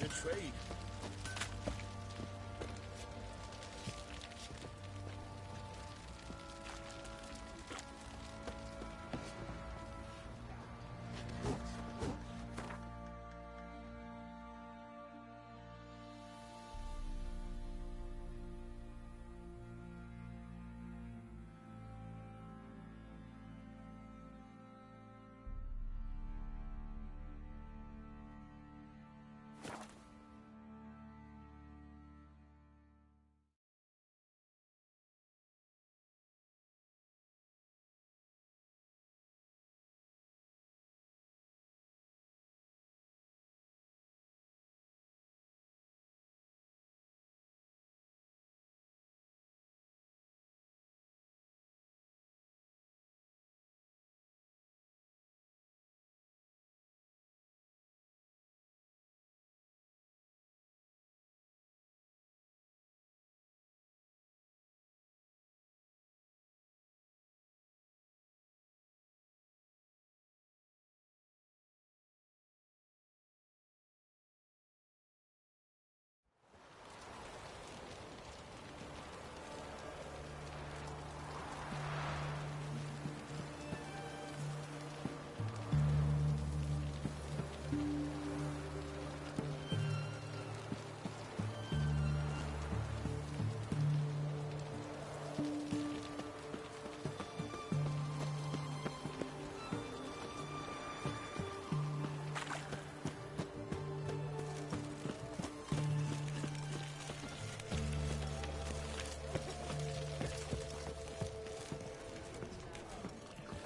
trade.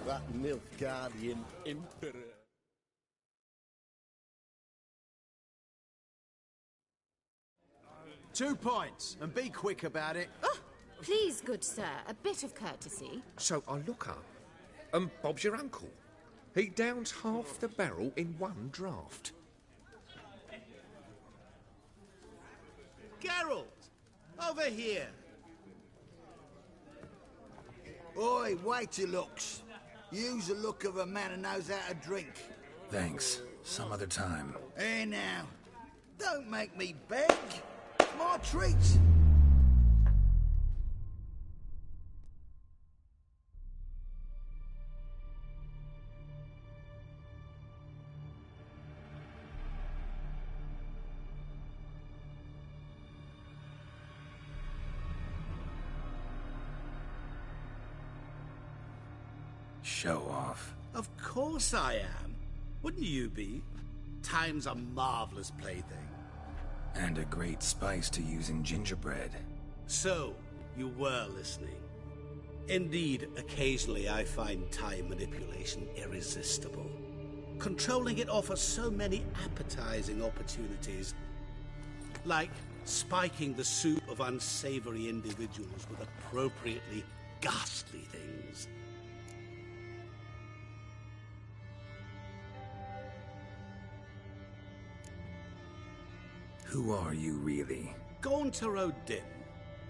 That Nilfgaardian Emperor. Two points, and be quick about it. Oh, please, good sir, a bit of courtesy. So I look up, and Bob's your uncle. He downs half the barrel in one draught. Geralt! Over here! Oi, wait your looks. Use the look of a man who knows how to drink. Thanks. Some other time. Hey now, don't make me beg. My treat. Show off. Of course I am. Wouldn't you be? Time's a marvelous plaything. And a great spice to use in gingerbread. So, you were listening. Indeed, occasionally I find time manipulation irresistible. Controlling it offers so many appetizing opportunities. Like spiking the soup of unsavory individuals with appropriately ghastly things. Who are you, really? Gaunter O'Din,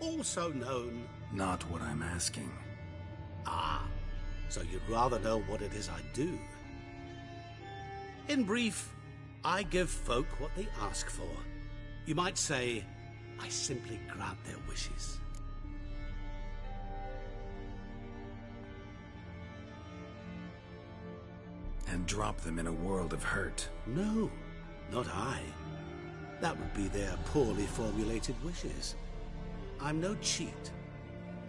also known... Not what I'm asking. Ah, so you'd rather know what it is I do. In brief, I give folk what they ask for. You might say, I simply grant their wishes. And drop them in a world of hurt. No, not I. That would be their poorly formulated wishes. I'm no cheat.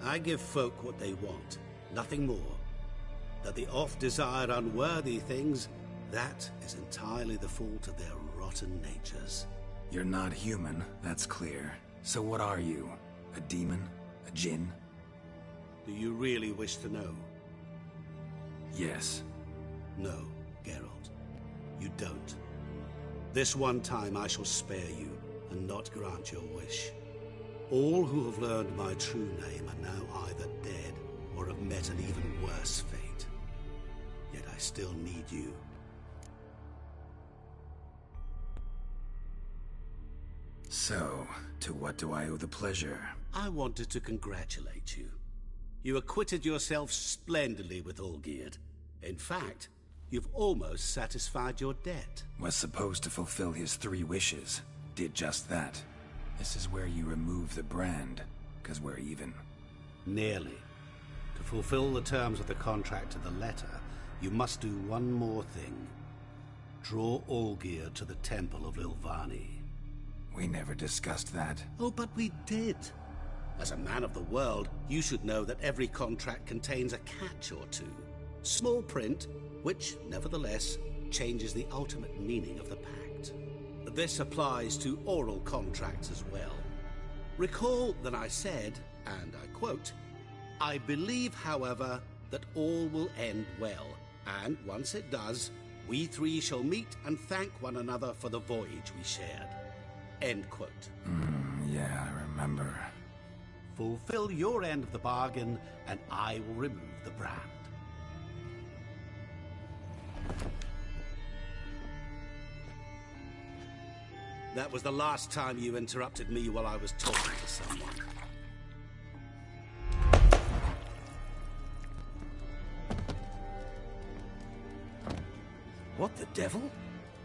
I give folk what they want, nothing more. That they oft desire unworthy things, that is entirely the fault of their rotten natures. You're not human, that's clear. So what are you? A demon? A djinn? Do you really wish to know? Yes. No, Geralt. You don't. This one time I shall spare you, and not grant your wish. All who have learned my true name are now either dead, or have met an even worse fate. Yet I still need you. So, to what do I owe the pleasure? I wanted to congratulate you. You acquitted yourself splendidly with Olgierd. In fact, you've almost satisfied your debt. Was supposed to fulfill his 3 wishes. did just that. This is where you remove the brand, because we're even. Nearly. To fulfill the terms of the contract to the letter, you must do one more thing. Draw Allgear to the Temple of Ilvani. We never discussed that. Oh, but we did. As a man of the world, you should know that every contract contains a catch or two. Small print, which, nevertheless, changes the ultimate meaning of the pact. This applies to oral contracts as well. Recall that I said, and I quote, "I believe, however, that all will end well, and once it does, we three shall meet and thank one another for the voyage we shared." End quote. Yeah, I remember. Fulfill your end of the bargain, and I will remove the brand. That was the last time you interrupted me while I was talking to someone. What the devil?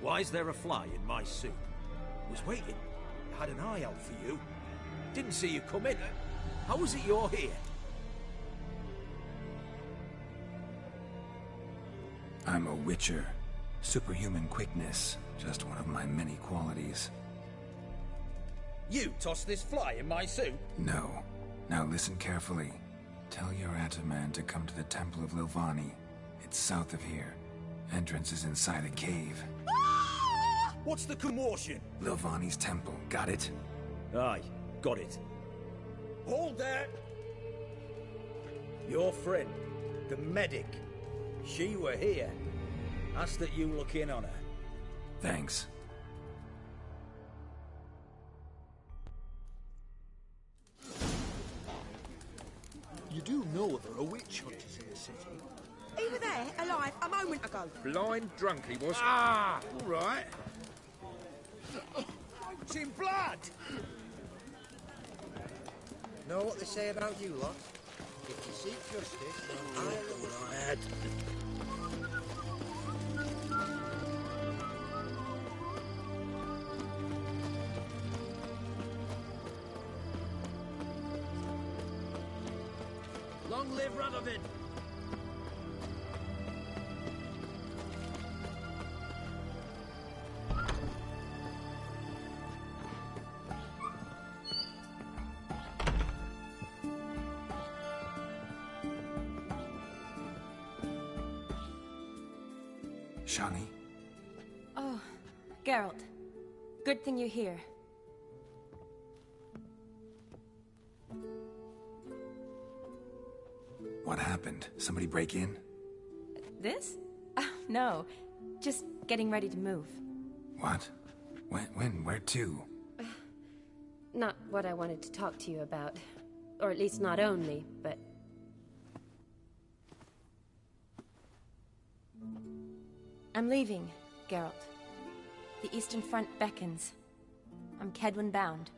Why is there a fly in my suit? Was waiting. Had an eye out for you. Didn't see you come in. How is it you're here? I'm a witcher. Superhuman quickness. Just one of my many qualities. You tossed this fly in my suit? No. Now listen carefully. Tell your Ataman to come to the Temple of Lilvani. It's south of here. Entrance is inside a cave. What's the commotion? Lilvani's temple. Got it? Aye, got it. Hold there! Your friend, the medic. She were here. Ask that you look in on her. Thanks. You do know there are witch hunters in the city? He was there, alive, a moment ago. Blind drunk he was. Ah, all right. It's in blood! Know what they say about you lot? If you seek justice, then Lad. Long live Radovid! Shani? Oh, Geralt. Good thing you're here. What happened? Somebody break in? This? No. Just getting ready to move. What? When? Where to? Not what I wanted to talk to you about. Or at least not only, but... I'm leaving, Geralt. The Eastern Front beckons. I'm Kedwin bound.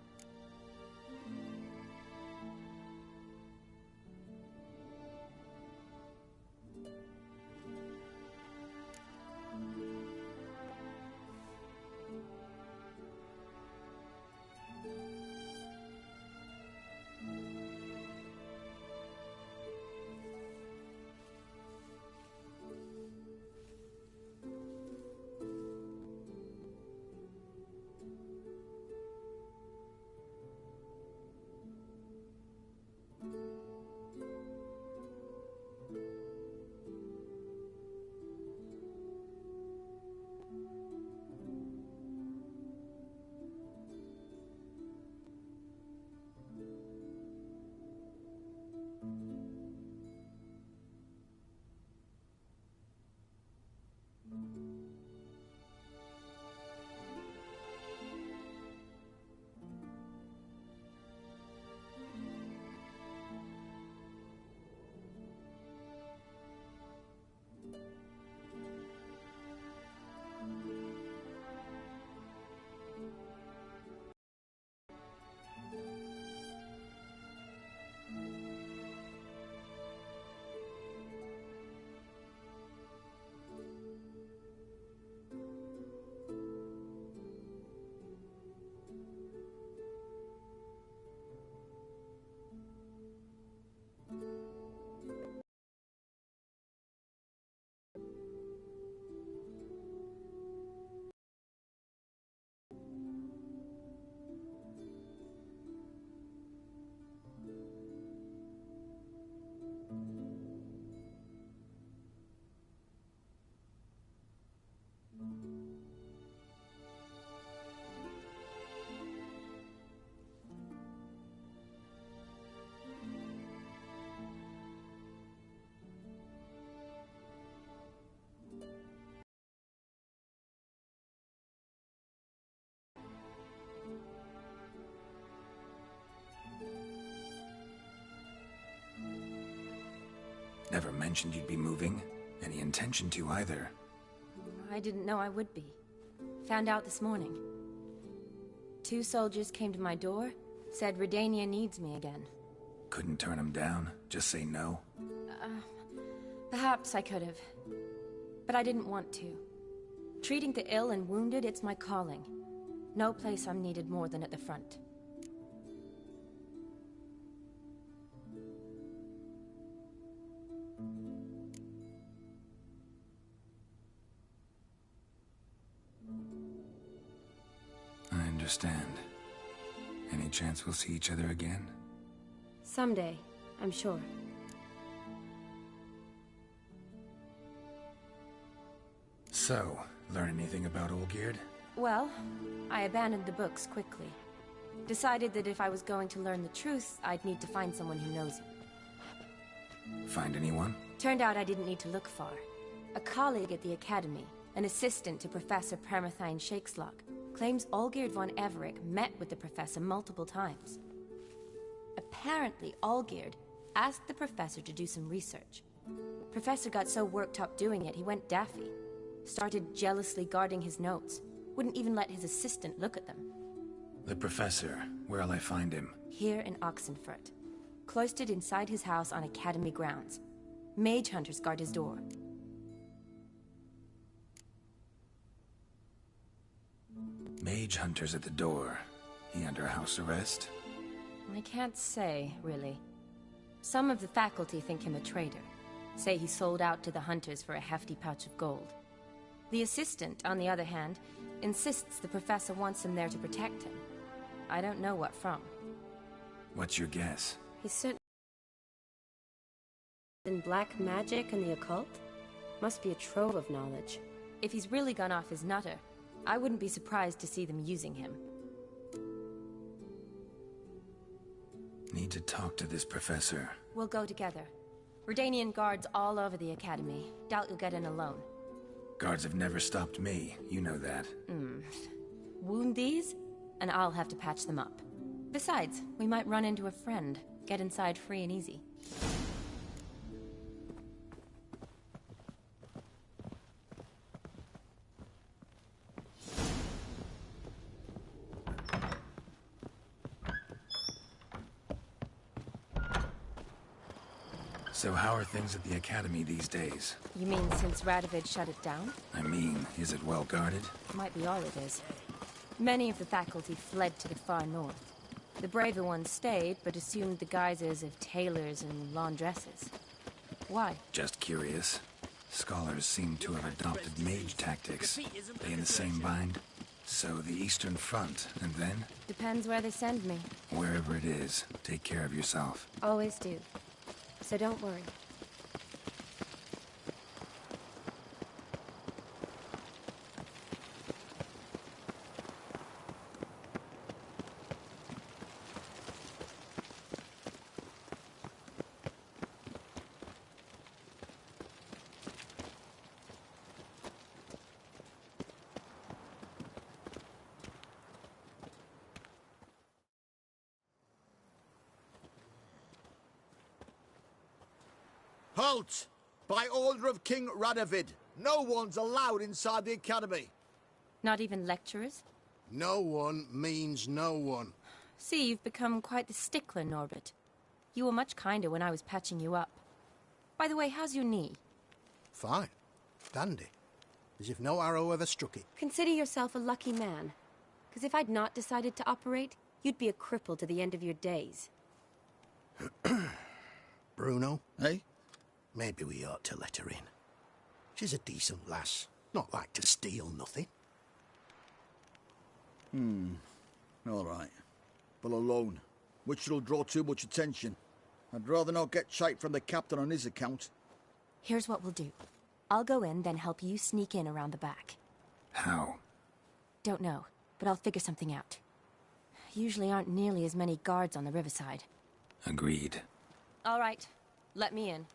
Never mentioned you'd be moving. Any intention to either. I didn't know I would be. Found out this morning. 2 soldiers came to my door, said Redania needs me again. Couldn't turn him down? Just say no? Perhaps I could have. But I didn't want to. Treating the ill and wounded, it's my calling. No place I'm needed more than at the front. I understand. Any chance we'll see each other again? Someday, I'm sure. So, learn anything about Olgierd? Well, I abandoned the books quickly. Decided that if I was going to learn the truth, I'd need to find someone who knows it. Find anyone? Turned out I didn't need to look far. A colleague at the Academy, an assistant to Professor Permathine Shakeslock, claims Olgierd von Everec met with the professor multiple times. Apparently, Olgierd asked the professor to do some research. Professor got so worked up doing it, he went daffy. Started jealously guarding his notes. Wouldn't even let his assistant look at them. The professor. Where'll I find him? Here in Oxenfurt. Cloistered inside his house on Academy grounds. Mage hunters guard his door. Mage hunters at the door. He under house arrest? I can't say, really. Some of the faculty think him a traitor. Say he sold out to the hunters for a hefty pouch of gold. The assistant, on the other hand, insists the professor wants him there to protect him. I don't know what from. What's your guess? He's certain in black magic and the occult? Must be a trove of knowledge. If he's really gone off his nutter, I wouldn't be surprised to see them using him. Need to talk to this professor. We'll go together. Redanian guards all over the Academy. Doubt you'll get in alone. Guards have never stopped me. You know that. Wound these, and I'll have to patch them up. Besides, we might run into a friend. Get inside free and easy. So how are things at the Academy these days? You mean since Radovid shut it down? I mean, is it well guarded? Might be all it is. Many of the faculty fled to the far north. The braver ones stayed, but assumed the guises of tailors and laundresses. Why? Just curious. Scholars seem to have adopted mage tactics. They in the same bind? So the Eastern Front, and then? Depends where they send me. Wherever it is, take care of yourself. Always do. So don't worry. Halt! By order of King Radovid, no one's allowed inside the Academy. Not even lecturers? No one means no one. See, you've become quite the stickler, Norbert. You were much kinder when I was patching you up. By the way, how's your knee? Fine. Dandy. As if no arrow ever struck it. Consider yourself a lucky man. Because if I'd not decided to operate, you'd be a cripple to the end of your days. Bruno, eh? Maybe we ought to let her in. She's a decent lass. Not like to steal nothing. All right. But alone, which will draw too much attention. I'd rather not get shite from the captain on his account. Here's what we'll do. I'll go in, then help you sneak in around the back. How? Don't know, but I'll figure something out. Usually aren't nearly as many guards on the riverside. Agreed. All right, let me in.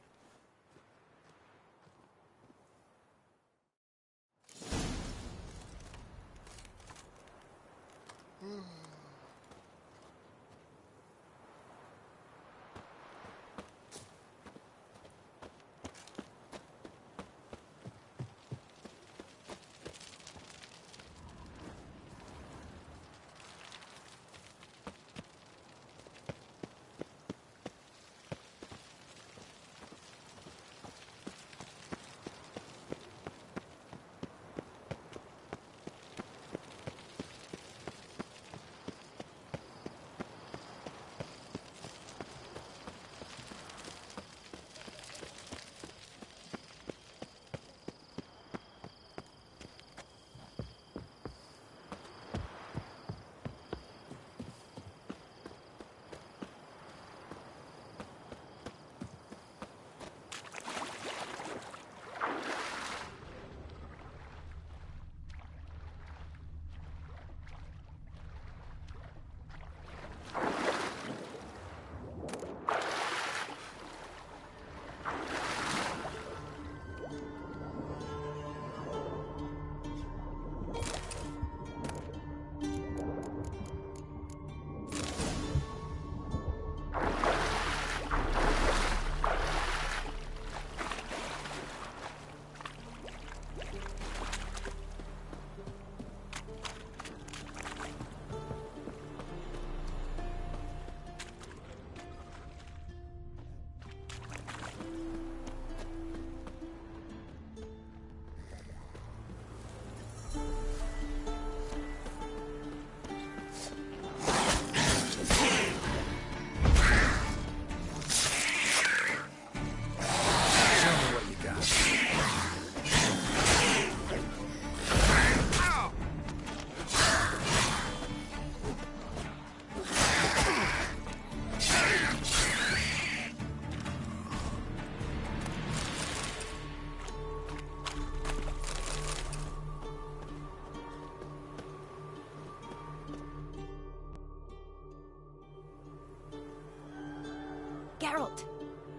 Geralt!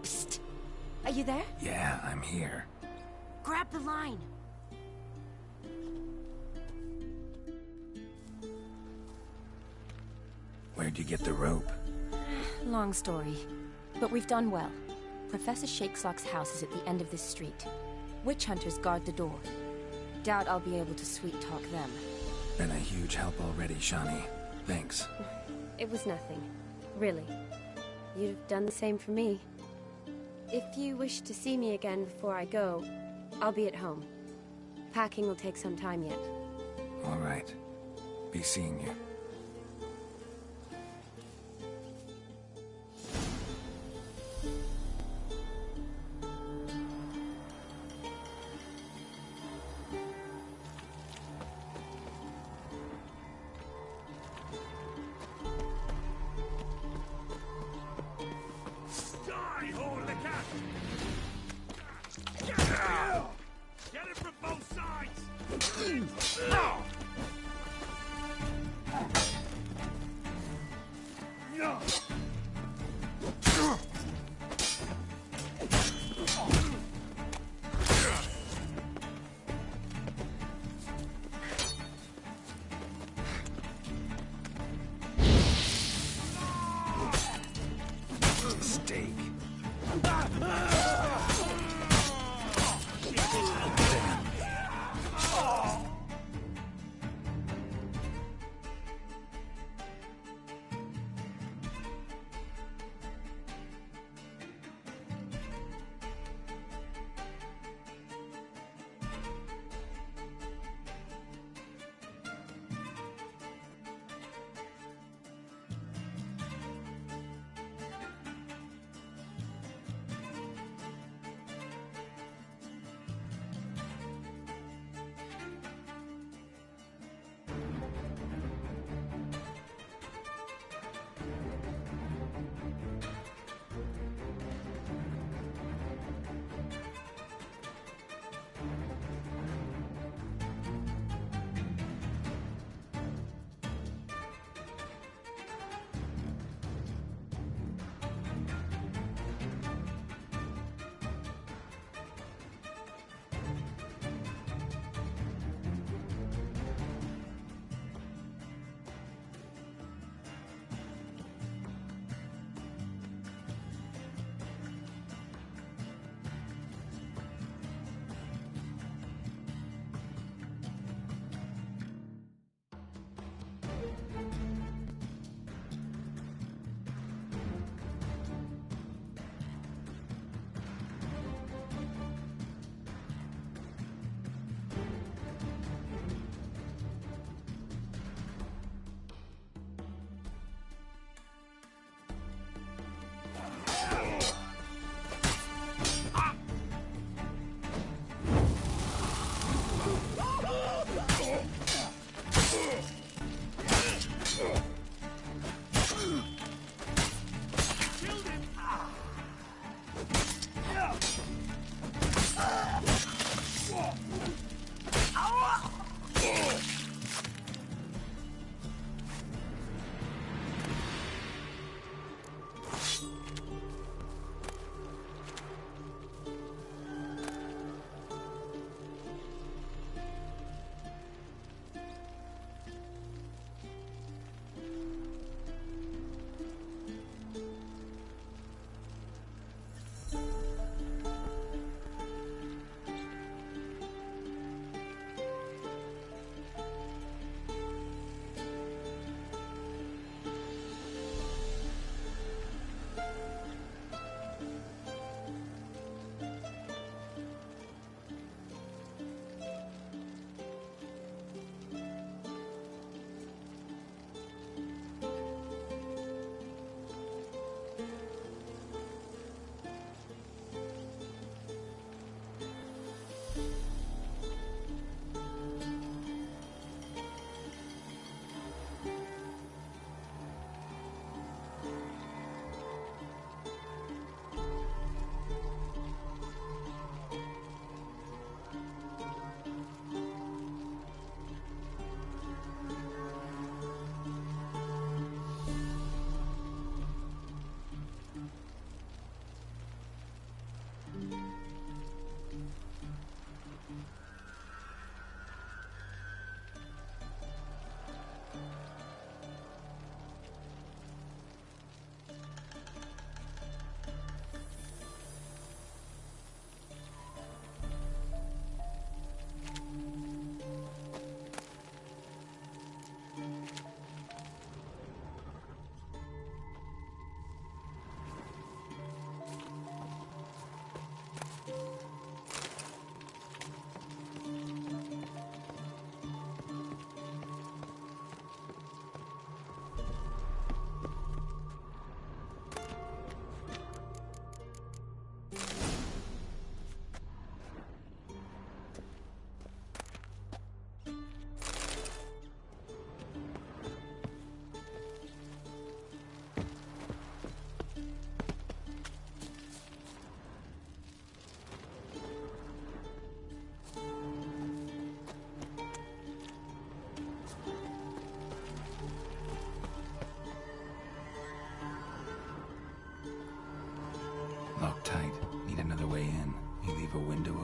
Psst! Are you there? Yeah, I'm here. Grab the line! Where'd you get the rope? Long story. But we've done well. Professor Shakeslock's house is at the end of this street. Witch hunters guard the door. Doubt I'll be able to sweet-talk them. Been a huge help already, Shani. Thanks. It was nothing. Really. You'd have done the same for me. If you wish to see me again before I go, I'll be at home. Packing will take some time yet. All right. Be seeing you. Get it from both sides!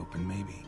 open, maybe.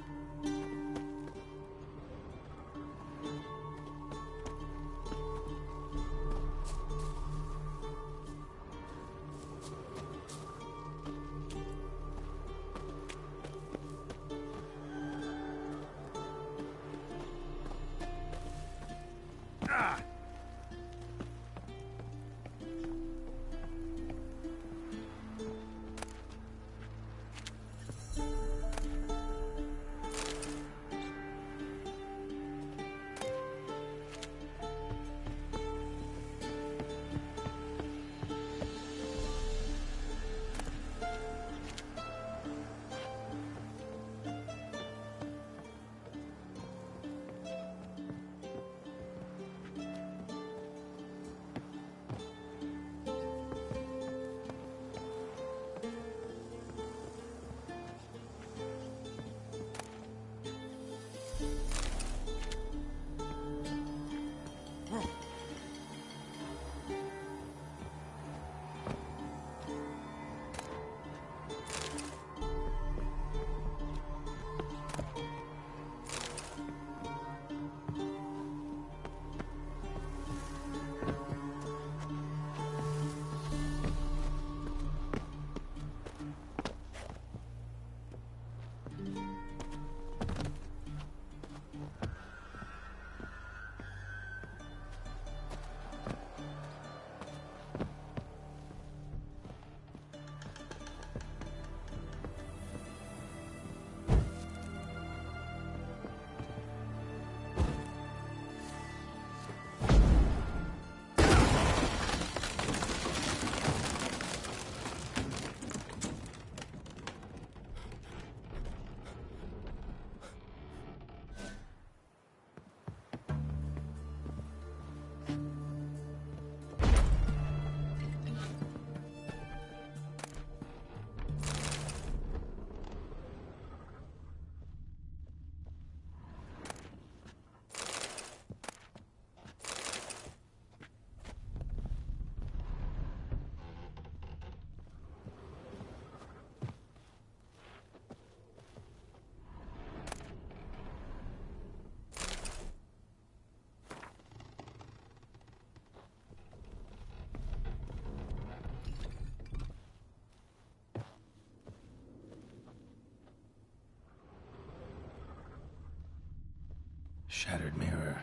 Shattered mirror.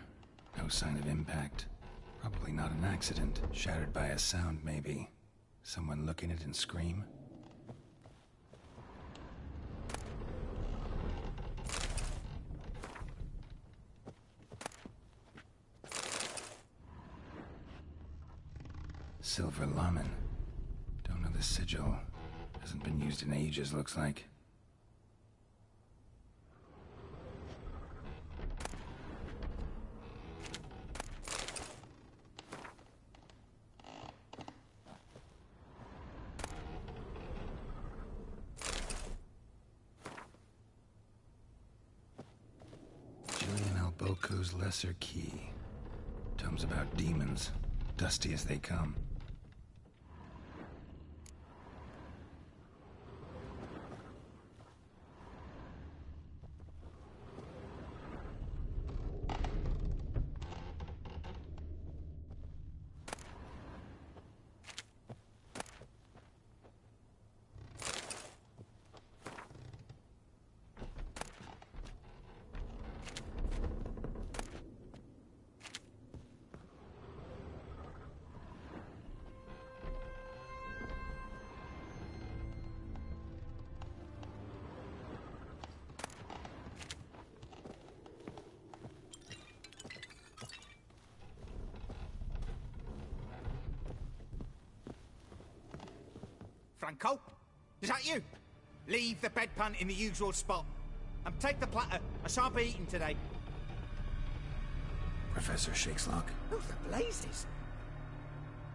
No sign of impact. Probably not an accident. Shattered by a sound, maybe. Someone look in it and scream? Silver Lamen. Don't know the sigil. Hasn't been used in ages, looks like. Boko's Lesser Key. Tomes about demons, dusty as they come. Franco? Is that you? Leave the bedpan in the usual spot. And take the platter. I shan't be eating today. Professor Shakeslock? Who the blazes?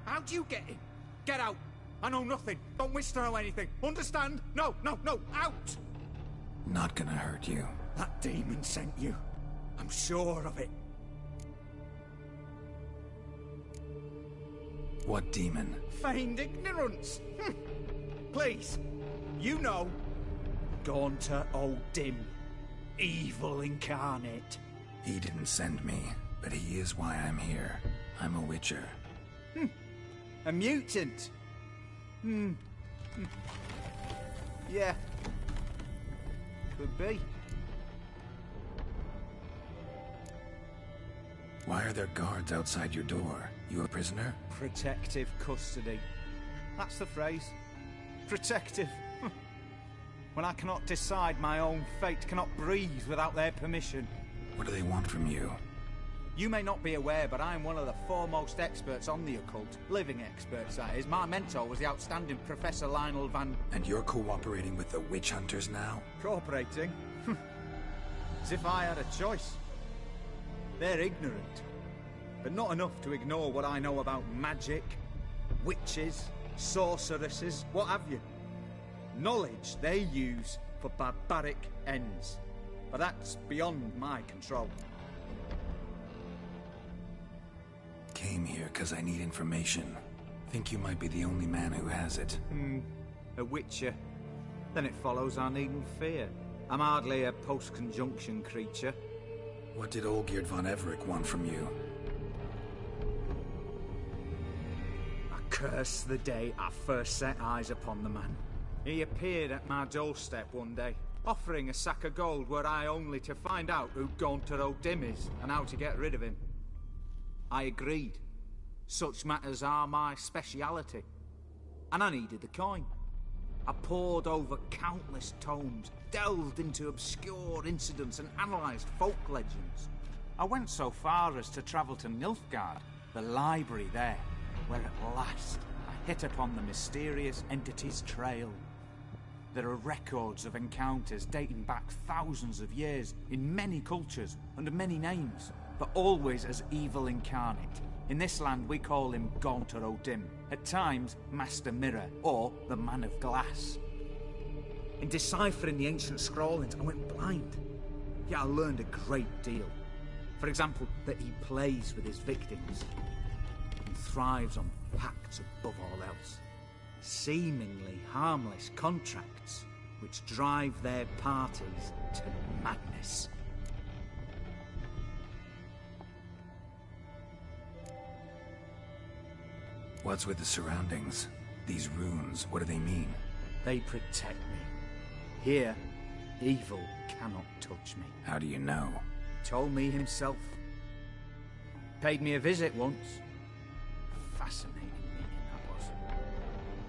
How do you get in? Get out. I know nothing. Don't wish to know anything. Understand? No, no, no. Out! Not gonna hurt you. That demon sent you. I'm sure of it. What demon? Feigned ignorance. Please. You know. Gaunter O'Dim, evil incarnate. He didn't send me, but he is why I'm here. I'm a witcher. A mutant? Yeah. Could be. Why are there guards outside your door? You a prisoner? Protective custody. That's the phrase. Protective. When I cannot decide my own fate, cannot breathe without their permission. What do they want from you? You may not be aware, but I am one of the foremost experts on the occult. Living experts, that is. My mentor was the outstanding Professor Lionel Van... And you're cooperating with the witch hunters now? Cooperating? As if I had a choice. They're ignorant, but not enough to ignore what I know about magic, witches, sorceresses, what have you. Knowledge they use for barbaric ends, but that's beyond my control. Came here because I need information. Think you might be the only man who has it. A witcher. Then it follows I needn't fear. I'm hardly a post-conjunction creature. What did Olgierd von Everec want from you? I curse the day I first set eyes upon the man. He appeared at my doorstep one day, offering a sack of gold were I only to find out who Gaunter O'Dim is and how to get rid of him. I agreed. Such matters are my speciality. And I needed the coin. I pored over countless tomes, delved into obscure incidents and analysed folk legends. I went so far as to travel to Nilfgaard, the library there, where at last I hit upon the mysterious entity's trail. There are records of encounters dating back thousands of years in many cultures under many names, but always as evil incarnate. In this land we call him Gaunter O'Dim, at times Master Mirror, or the Man of Glass. In deciphering the ancient scrawlings I went blind, yet I learned a great deal. For example, that he plays with his victims and thrives on pacts above all else. Seemingly harmless contracts which drive their parties to madness. What's with the surroundings? These runes, what do they mean? They protect me. Here, evil cannot touch me. How do you know? Told me himself. Paid me a visit once. Fascinating meeting that was.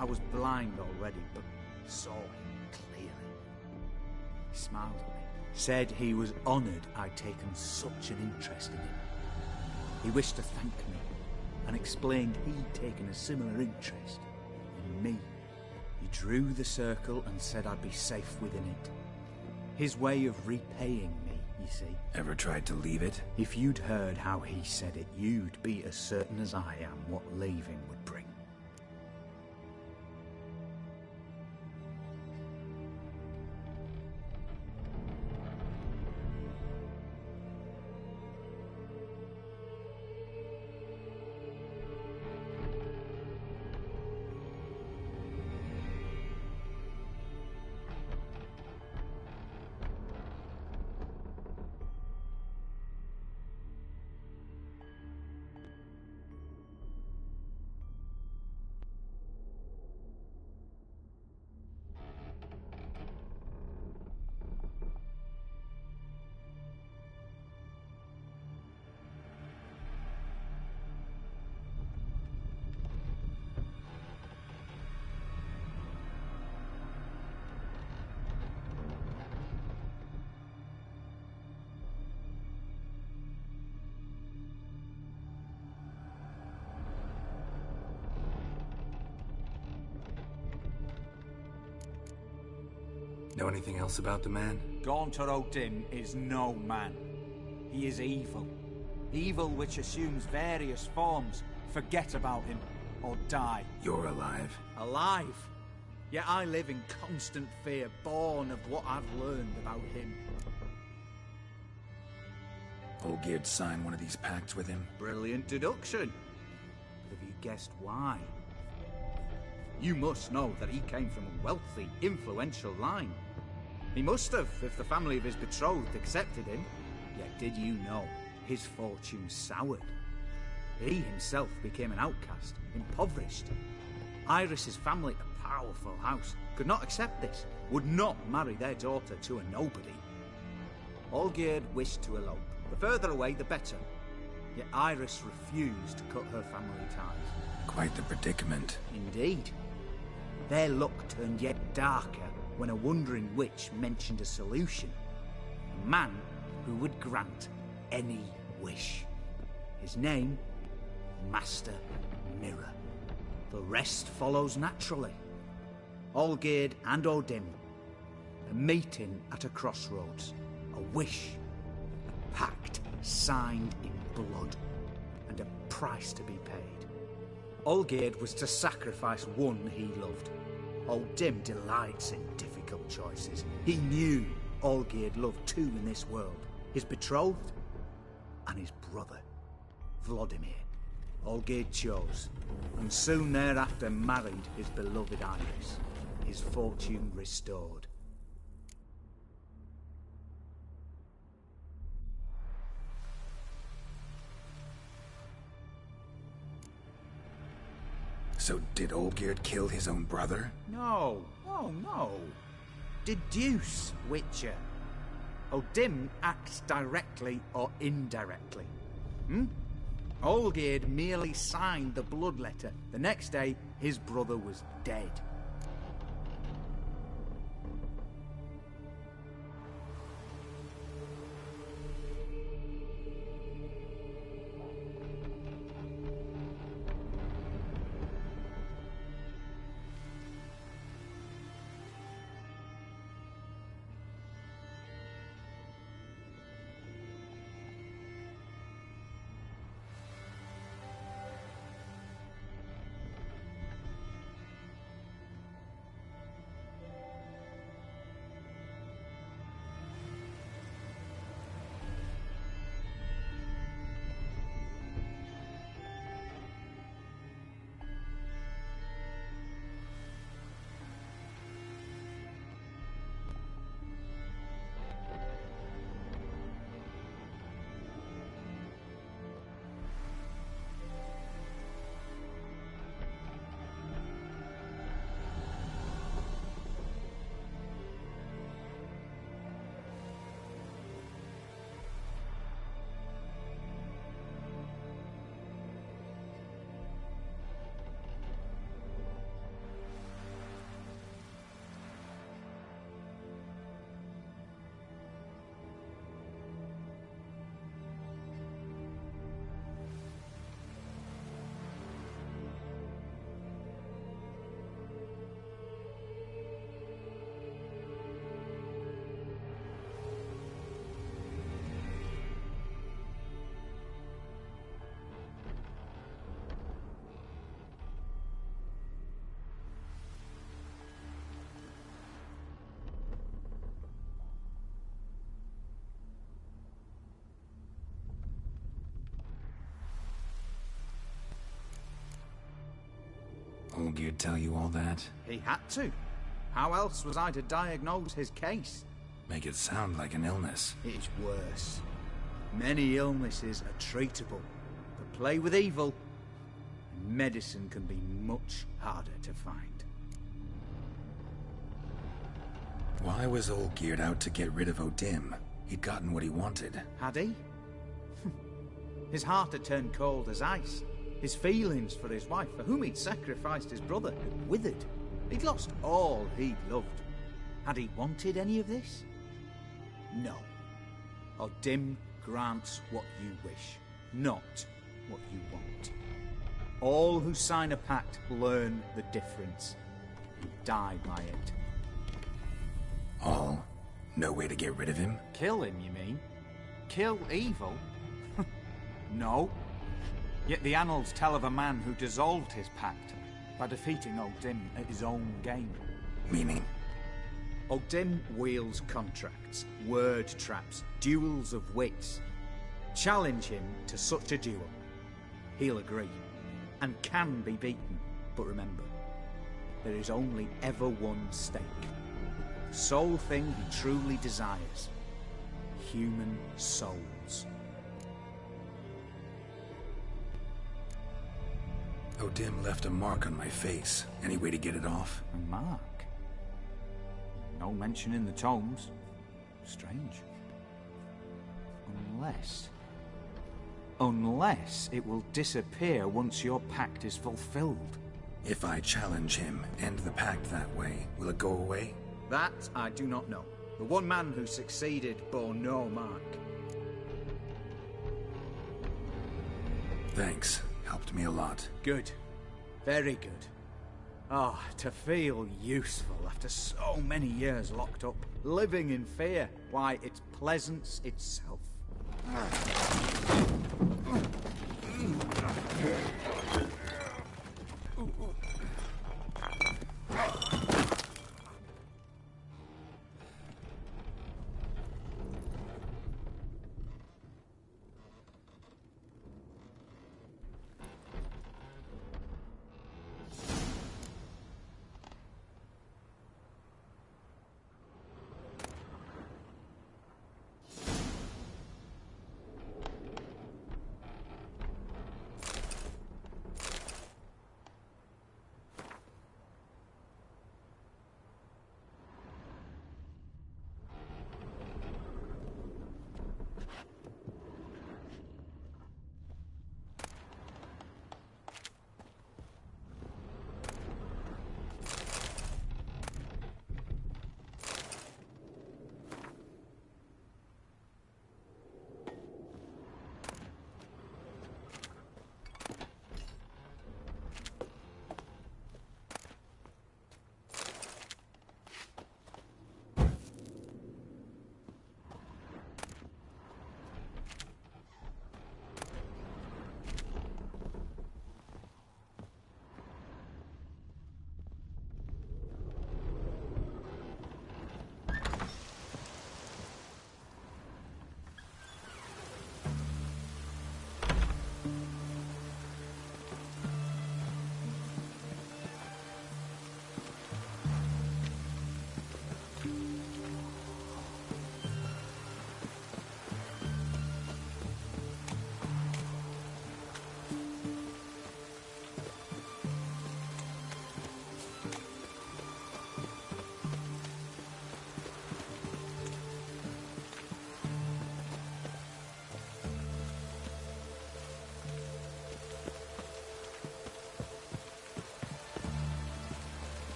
I was blind already, but saw him clearly. He smiled at me. Said he was honoured I'd taken such an interest in him. He wished to thank me, and explained he'd taken a similar interest in me. He drew the circle and said I'd be safe within it. His way of repaying me, you see. Ever tried to leave it? If you'd heard how he said it, you'd be as certain as I am what leaving would bring. Know anything else about the man? Gaunter O'Dim is no man. He is evil. Evil which assumes various forms. Forget about him, or die. You're alive. Alive? Yet I live in constant fear, born of what I've learned about him. Olgierd signed one of these pacts with him? Brilliant deduction. But have you guessed why? You must know that he came from a wealthy, influential line. He must have, if the family of his betrothed accepted him. Yet did you know his fortune soured? He himself became an outcast, impoverished. Iris's family, a powerful house, could not accept this, would not marry their daughter to a nobody. Olgierd wished to elope. The further away, the better. Yet Iris refused to cut her family ties. Quite the predicament. Indeed. Their luck turned yet darker when a wandering witch mentioned a solution. A man who would grant any wish. His name, Master Mirror. The rest follows naturally. Olgierd and Odin, a meeting at a crossroads, a wish, a pact signed in blood, and a price to be paid. Olgierd was to sacrifice one he loved. Odin delights in difficult choices. He knew Olgierd loved two in this world, his betrothed and his brother, Vladimir. Olgierd chose, and soon thereafter married his beloved Iris, his fortune restored. So did Olgierd kill his own brother? No, oh no. Deduce, Witcher. Odin acts directly or indirectly. Olgierd merely signed the blood letter. The next day, his brother was dead. Olgierd tell you all that? He had to. How else was I to diagnose his case? Make it sound like an illness. It's worse. Many illnesses are treatable, but play with evil, and medicine can be much harder to find. Why was Olgierd out to get rid of Odin? He'd gotten what he wanted. Had he? His heart had turned cold as ice. His feelings for his wife, for whom he'd sacrificed his brother, had withered. He'd lost all he'd loved. Had he wanted any of this? No. Odin grants what you wish, not what you want. All who sign a pact learn the difference and die by it. All? No way to get rid of him? Kill him, you mean? Kill evil? No. Yet the annals tell of a man who dissolved his pact by defeating Odin at his own game. Meaning? Odin wields contracts, word traps, duels of wits. Challenge him to such a duel. He'll agree, and can be beaten. But remember, there is only ever one stake. sole thing he truly desires. Human souls. O'Dim left a mark on my face. Any way to get it off? A mark? No mention in the tomes. Strange. Unless it will disappear once your pact is fulfilled. If I challenge him, end the pact that way, will it go away? That I do not know. The one man who succeeded bore no mark. Thanks. Helped me a lot. Good. Very good. Ah, to feel useful after so many years locked up, living in fear. Why, it's pleasance itself.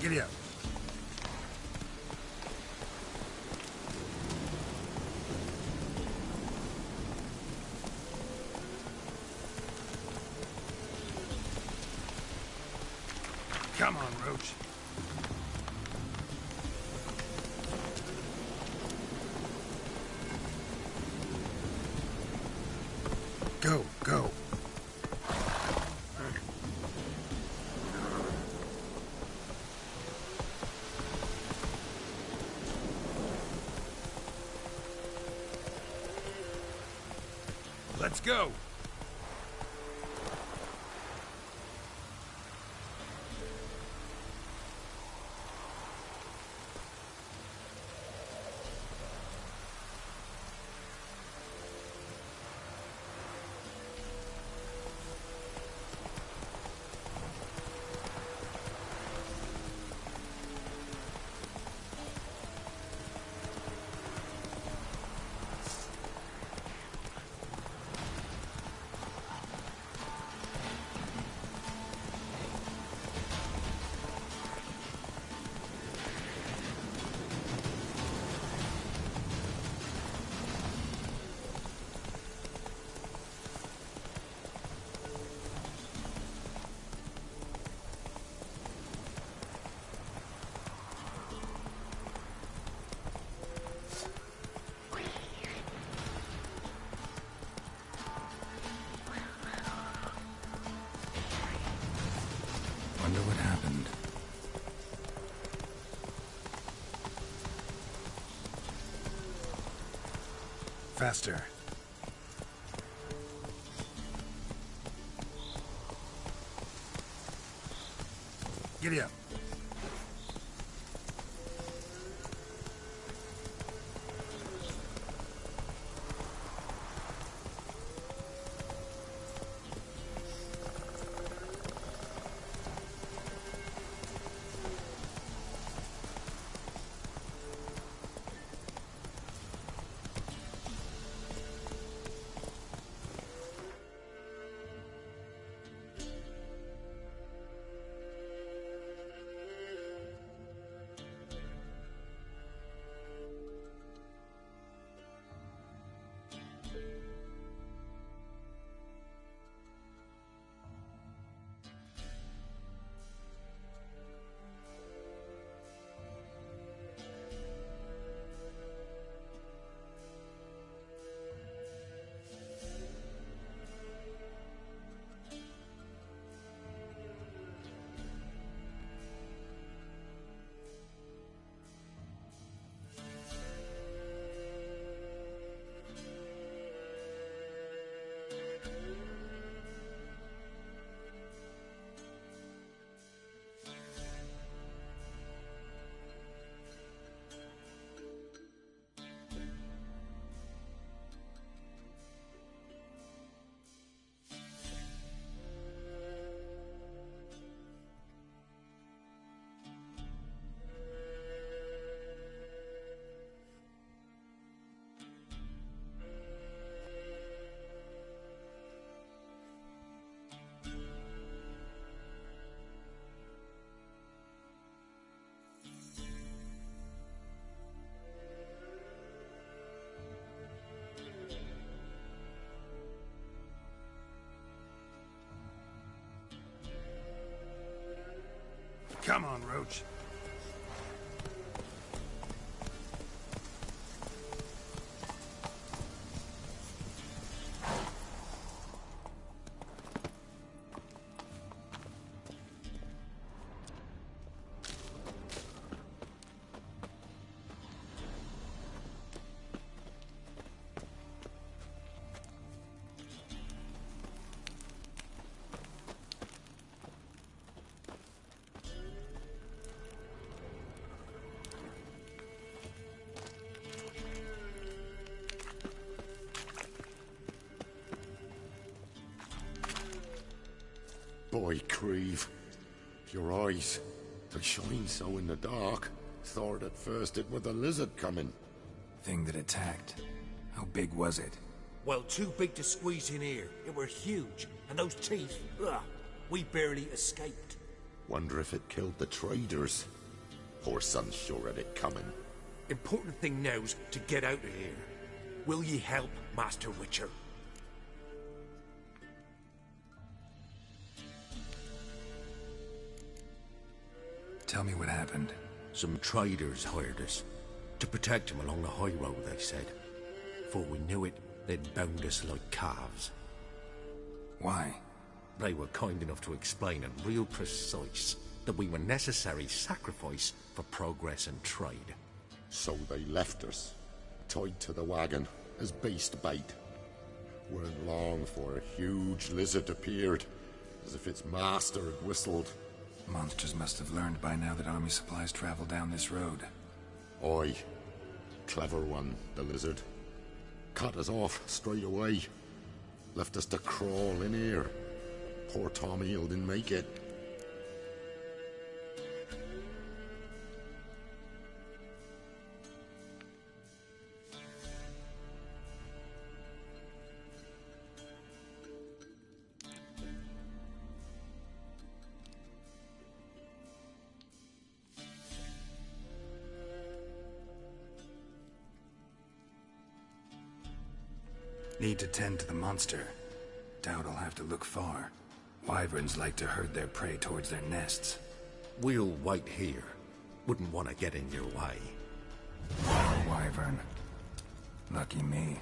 Giddy up. Come on, Roach. Go, go. Let's go. Wonder what happened. Faster. Giddy up. Come on, Roach. Boy, Creve, your eyes, they shine so in the dark. Thought at first it was a lizard coming. Thing that attacked. How big was it? Well, too big to squeeze in here. It were huge, and those teeth, ugh, we barely escaped. Wonder if it killed the traders. Poor son's sure had it coming. Important thing now's to get out of here. Will ye help, Master Witcher? Tell me what happened. Some traders hired us. To protect them along the high road, they said. Before we knew it, they'd bound us like calves. Why? They were kind enough to explain and real precise that we were necessary sacrifice for progress and trade. So they left us, tied to the wagon, as beast bait. Weren't long for a huge lizard appeared, as if its master had whistled. Monsters must have learned by now that army supplies travel down this road. Aye. Clever one, the lizard. Cut us off straight away. Left us to crawl in here. Poor Tommy Hill didn't make it. Need to tend to the monster. Doubt I'll have to look far. Wyverns like to herd their prey towards their nests. We'll wait here. Wouldn't want to get in your way. Wyvern. Lucky me.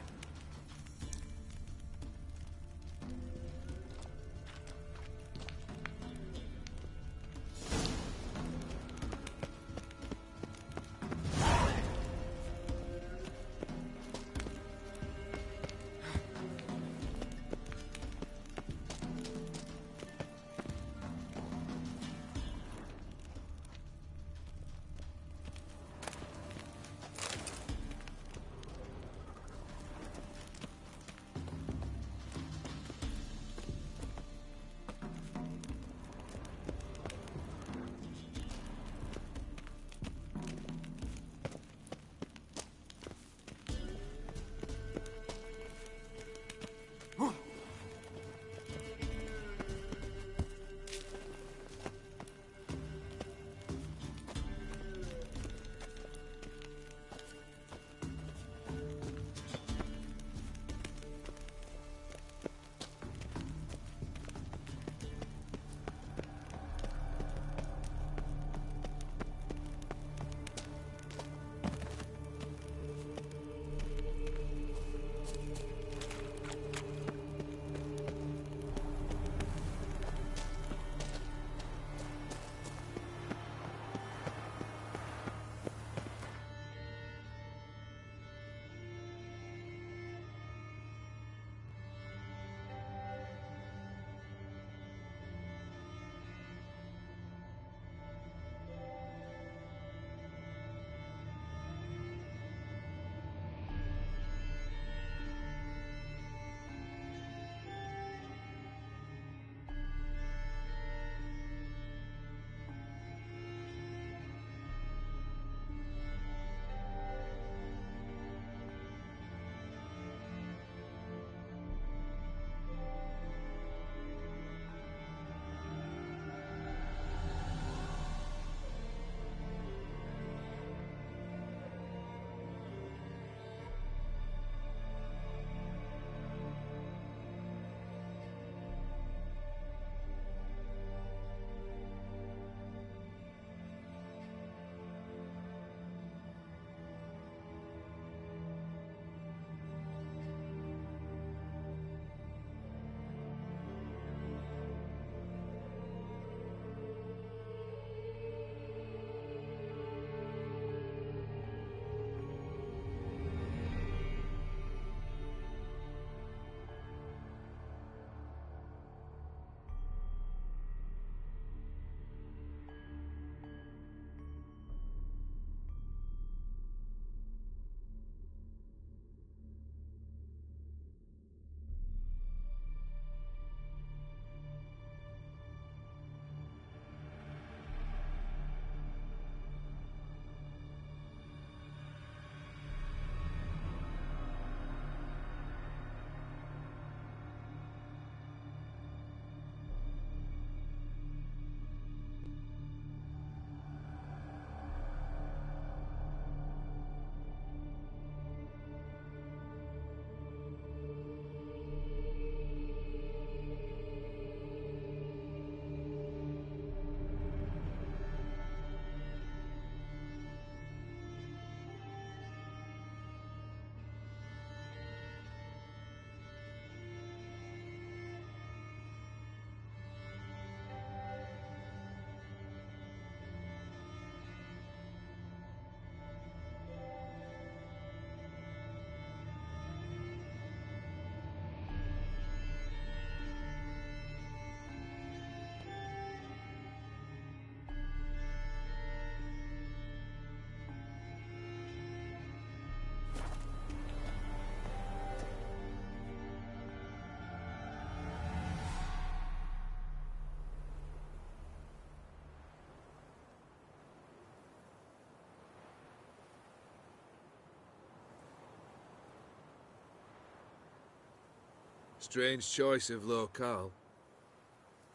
Strange choice of locale.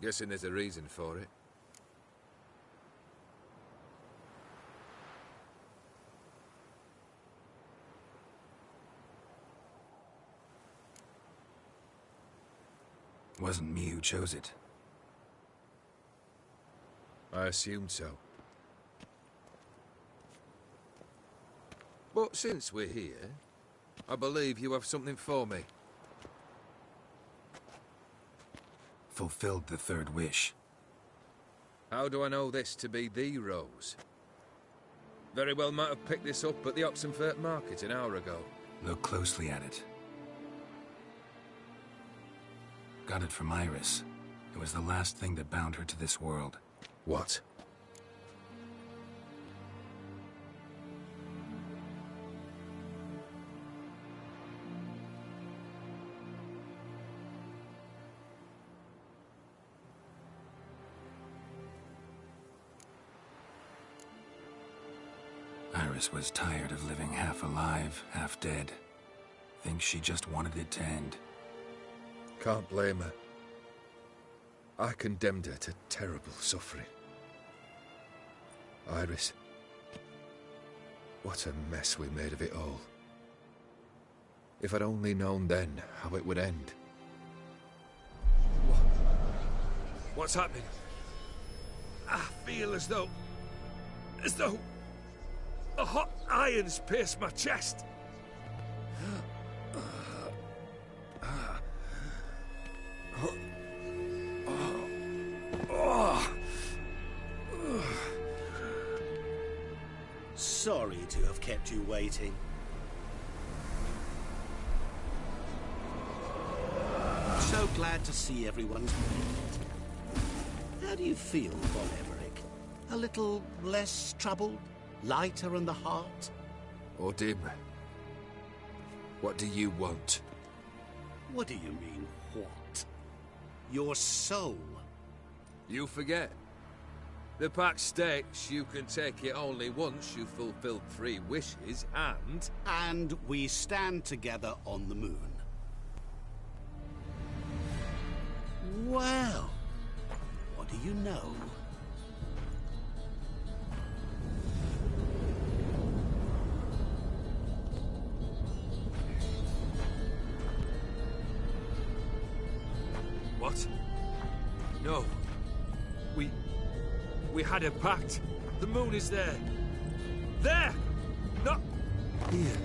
Guessing there's a reason for it. Wasn't me who chose it. I assumed so. But since we're here, I believe you have something for me. Fulfilled the third wish. How do I know this to be the rose? Very well might have picked this up at the Oxenfurt market an hour ago. Look closely at it. Got it from Iris. It was the last thing that bound her to this world. What? Iris was tired of living half alive, half dead. Thinks she just wanted it to end. Can't blame her. I condemned her to terrible suffering. Iris. What a mess we made of it all. If I'd only known then how it would end. What's happening? I feel as though a hot iron's pierced my chest. Sorry to have kept you waiting. So glad to see everyone's made. How do you feel, Von Everett? A little less troubled? Lighter in the heart? Or dim? What do you want? What do you mean, what? Your soul. You forget. The pact states you can take it only once you've fulfilled 3 wishes, and... And we stand together on the moon. Well, what do you know? What? No. We had a pact. The moon is there. There! Not here.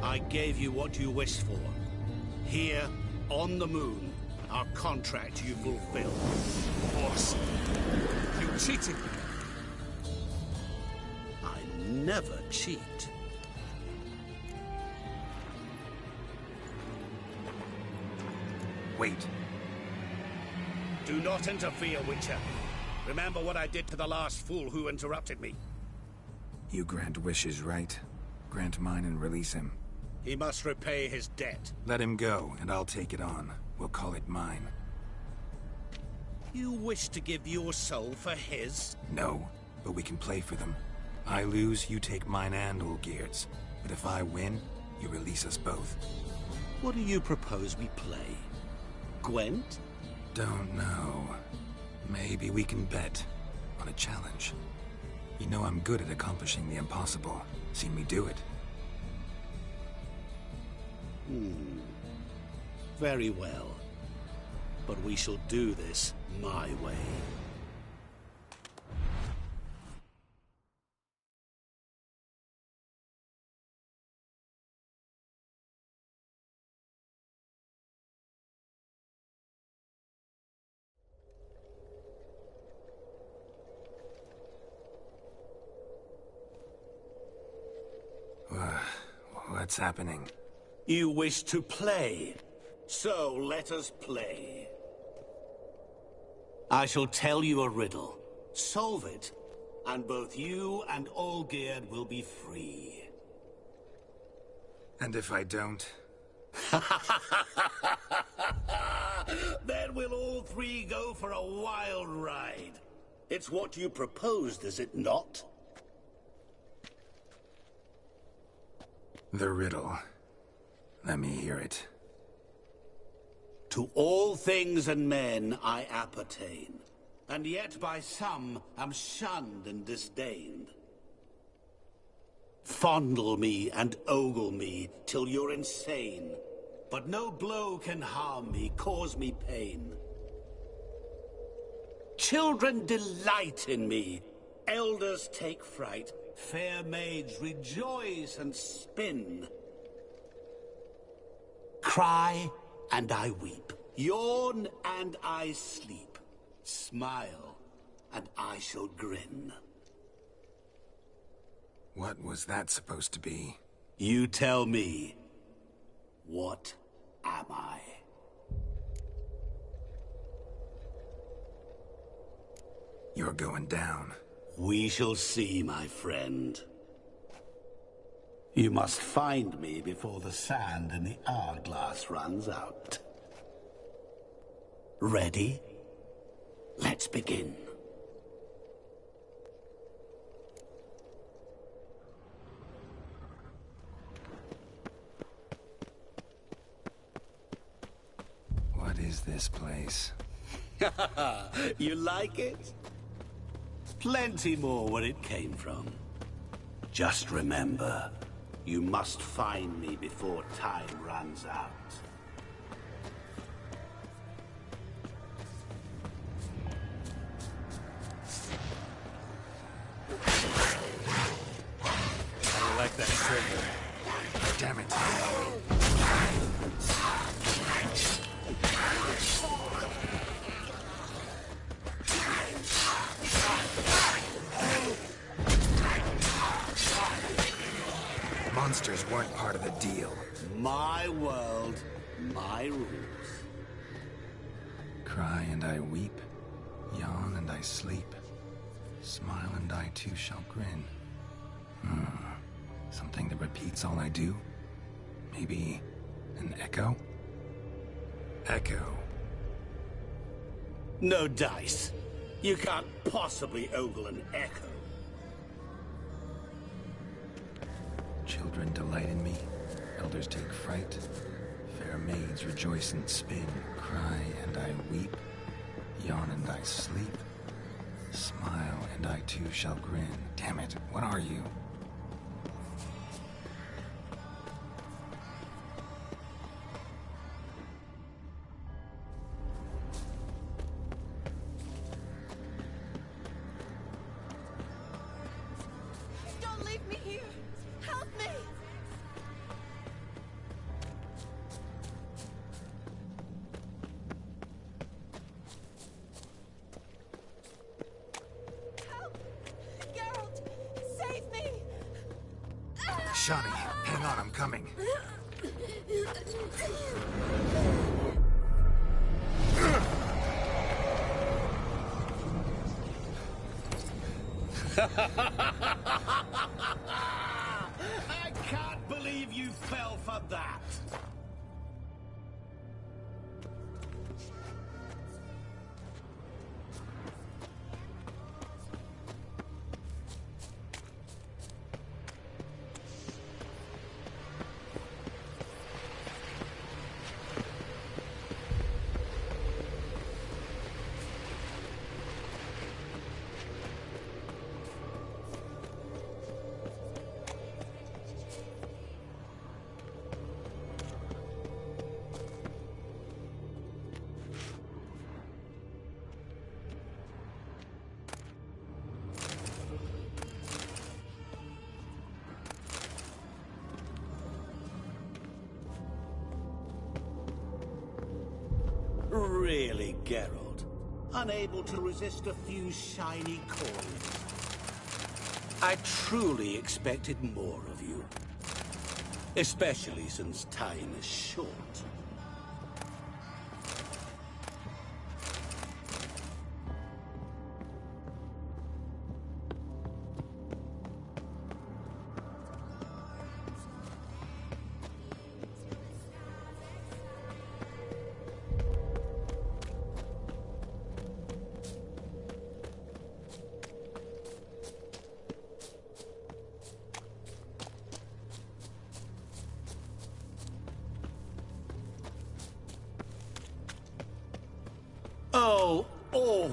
I gave you what you wished for. Here, on the moon, our contract you fulfilled. Boss, you cheated me. I never cheat. Wait. Do not interfere, Witcher. Remember what I did to the last fool who interrupted me. You grant wishes, right? Grant mine and release him. He must repay his debt. Let him go, and I'll take it on. We'll call it mine. You wish to give your soul for his? No, but we can play for them. I lose, you take mine and Olgierd's. But if I win, you release us both. What do you propose we play? Gwent? Don't know. Maybe we can bet on a challenge. You know I'm good at accomplishing the impossible. Seen me do it. Very well. But we shall do this my way. What's happening? You wish to play, so let us play. I shall tell you a riddle. Solve it, and both you and Olgierd will be free. And if I don't? Then we'll all 3 go for a wild ride. It's what you proposed, is it not? The riddle. Let me hear it. To all things and men I appertain, and yet by some am shunned and disdained. Fondle me and ogle me till you're insane, but no blow can harm me, cause me pain. Children delight in me, elders take fright, fair maids rejoice and spin. Cry and I weep, yawn and I sleep, smile and I shall grin. What was that supposed to be? You tell me, what am I? You're going down. We shall see, my friend. You must find me before the sand in the hourglass runs out. Ready? Let's begin. What is this place? You like it? Plenty more where it came from. Just remember, you must find me before time runs out. I like that trigger. Damn it. Monsters weren't part of the deal. My world, my rules. Cry and I weep, yawn and I sleep, smile and I too shall grin. Something that repeats all I do? Maybe an echo? Echo. No dice. You can't possibly ogle an echo. Children delight in me, elders take fright, fair maids rejoice and spin, cry and I weep, yawn and I sleep, smile and I too shall grin. Damn it, what are you? Don't leave me here! Help me! Help! Geralt! Save me! Shani, hang on, I'm coming. I can't believe you fell for that. Really, Geralt? Unable to resist a few shiny coins? I truly expected more of you. Especially since time is short.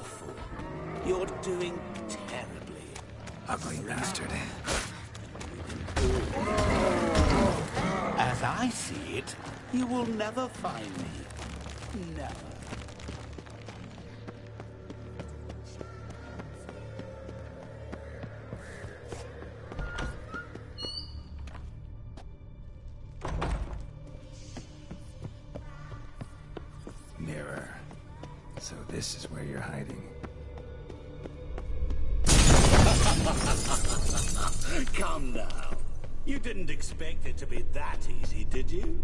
awful. You're doing terribly. Ugly bastard. As I see it, you will never find me. Never. Mirror. So this is where you're hiding. Come now. You didn't expect it to be that easy, did you?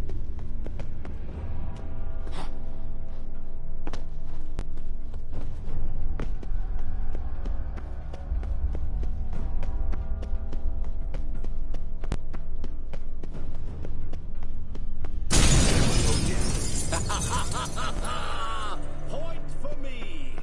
Point for me.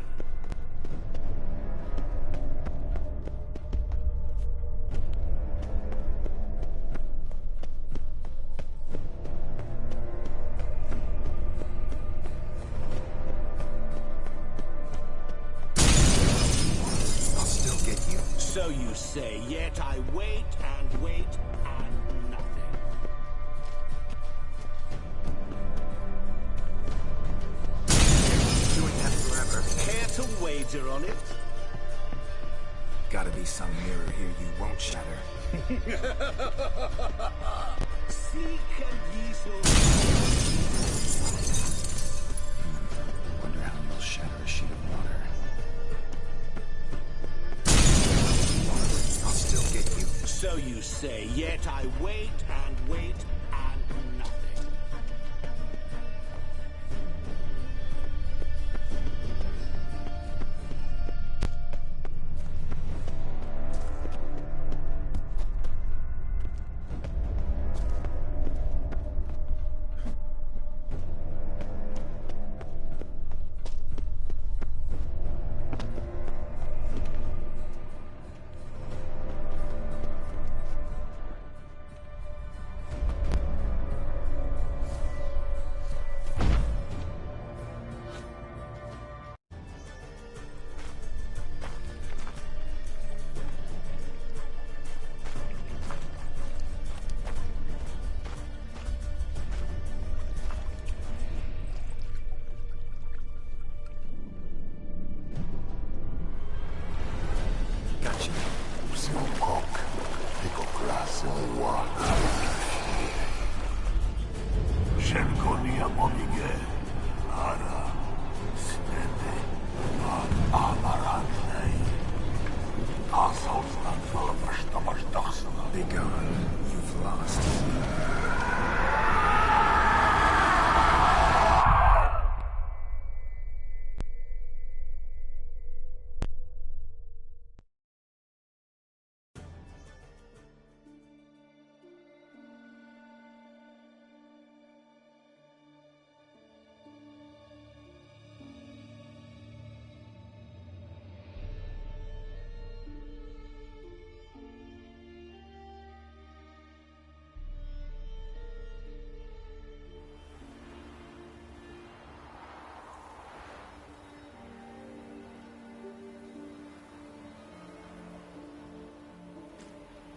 So you say, yet I wait and wait and nothing. Doing that forever. Care to wager on it? Gotta be some mirror here you won't shatter. Seek and ye shall. Wonder how you'll shatter a sheet of water. So you say, yet I wait and wait and nothing. Be gone. You've lost.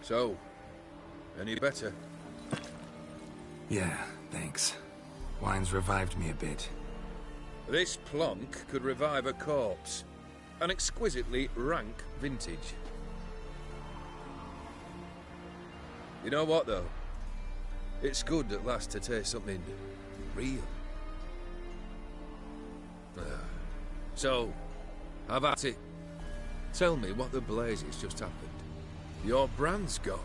So, any better? Yeah, thanks. Wine's revived me a bit. This plonk could revive a corpse. An exquisitely rank vintage. You know what, though? It's good at last to taste something real. So, have at it. Tell me what the blazes just happened. Your brand's gone.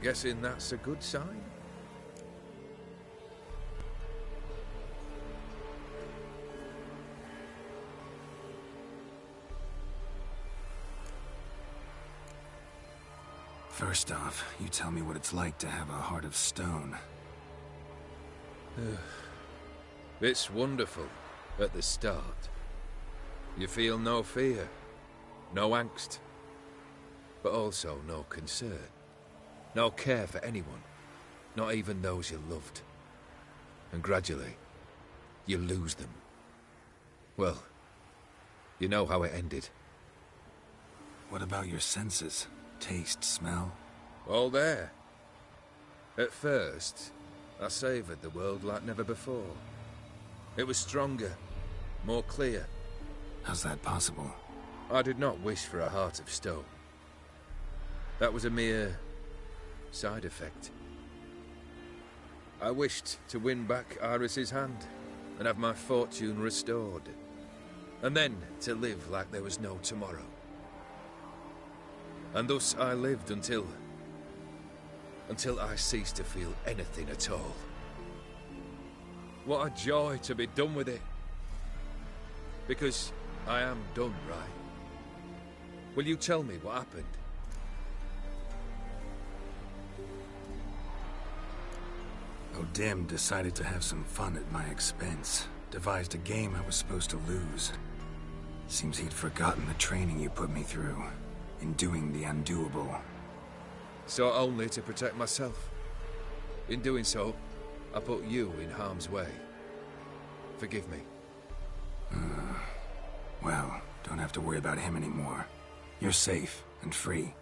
Guessing that's a good sign? First off, you tell me what it's like to have a heart of stone. It's wonderful at the start. You feel no fear, no angst, but also no concern, no care for anyone, not even those you loved. And gradually, you lose them. Well, You know how it ended. What about your senses? Taste, smell? All there. At first, I savoured the world like never before. It was stronger, more clear. How's that possible? I did not wish for a heart of stone. That was a mere side effect. I wished to win back Iris's hand and have my fortune restored. And then to live like there was no tomorrow. And thus I lived until I ceased to feel anything at all. What a joy to be done with it. Because I am done, right? Will you tell me what happened? O'Dim decided to have some fun at my expense. Devised a game I was supposed to lose. Seems he'd forgotten the training you put me through. In doing the undoable. So only to protect myself. In doing so, I put you in harm's way. Forgive me. Well, don't have to worry about him anymore. You're safe and free.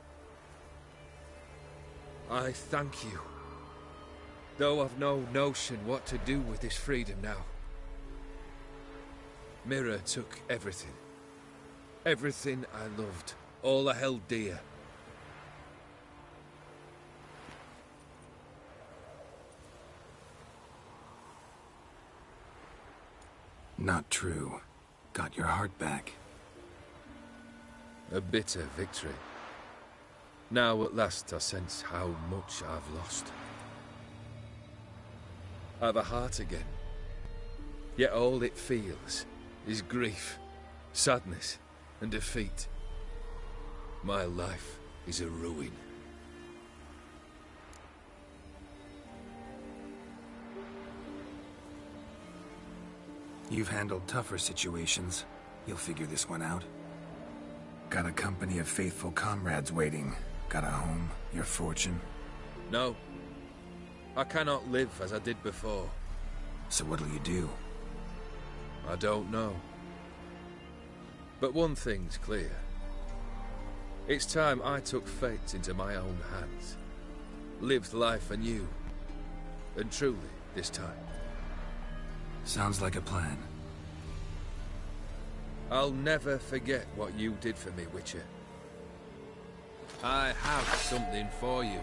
I thank you. Though I've no notion what to do with this freedom now. Mira took everything. Everything I loved. All I held dear. Not true. Got your heart back. A bitter victory. Now at last I sense how much I've lost. I've a heart again. Yet all it feels is grief, sadness, and defeat. My life is a ruin. You've handled tougher situations. You'll figure this one out. Got a company of faithful comrades waiting. Got a home, your fortune. No. I cannot live as I did before. So what'll you do? I don't know. But one thing's clear. It's time I took fate into my own hands. Lived life anew. And truly, this time. Sounds like a plan. I'll never forget what you did for me, Witcher. I have something for you.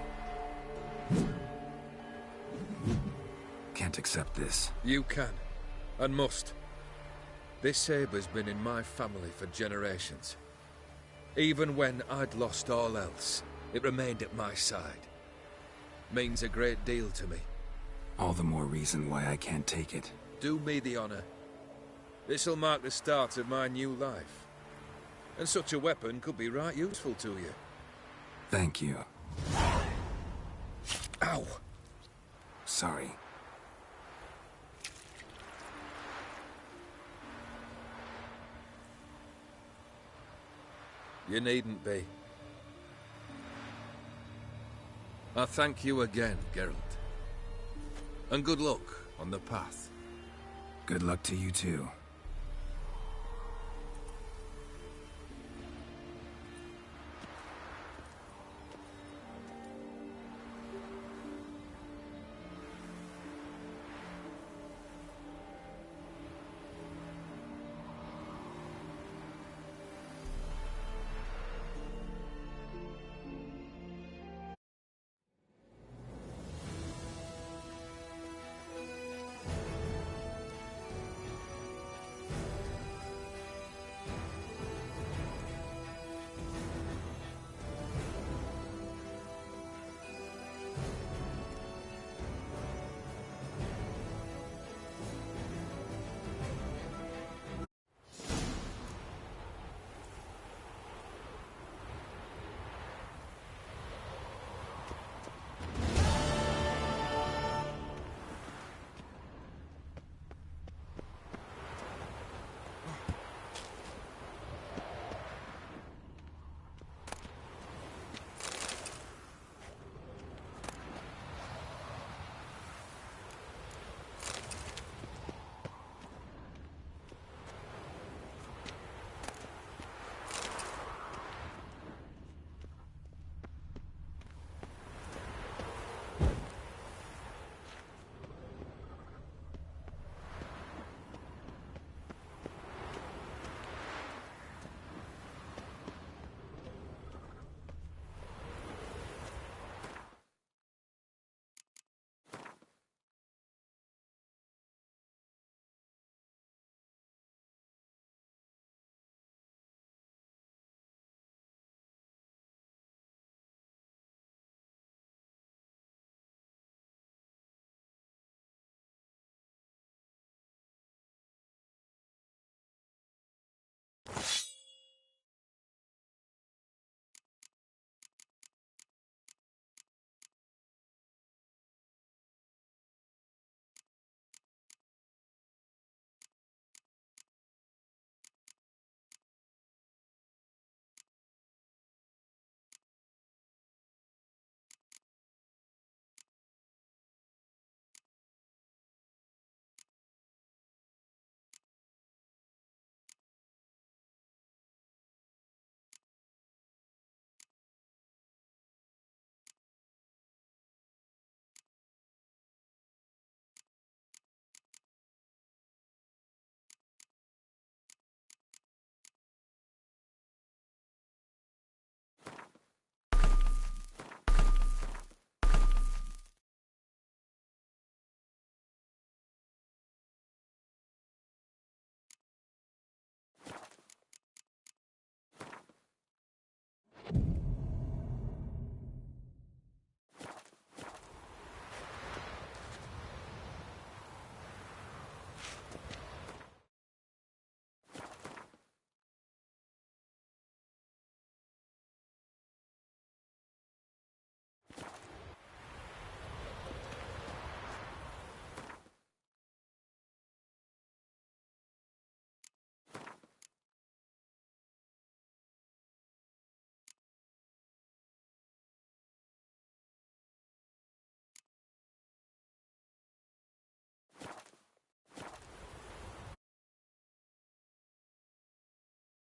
Can't accept this. You can, and must. This sabre's been in my family for generations. Even when I'd lost all else, it remained at my side. Means a great deal to me. All the more reason why I can't take it. Do me the honor. This'll mark the start of my new life. And such a weapon could be right useful to you. Thank you. Ow! Sorry. You needn't be. I thank you again, Geralt. And good luck on the path. Good luck to you too.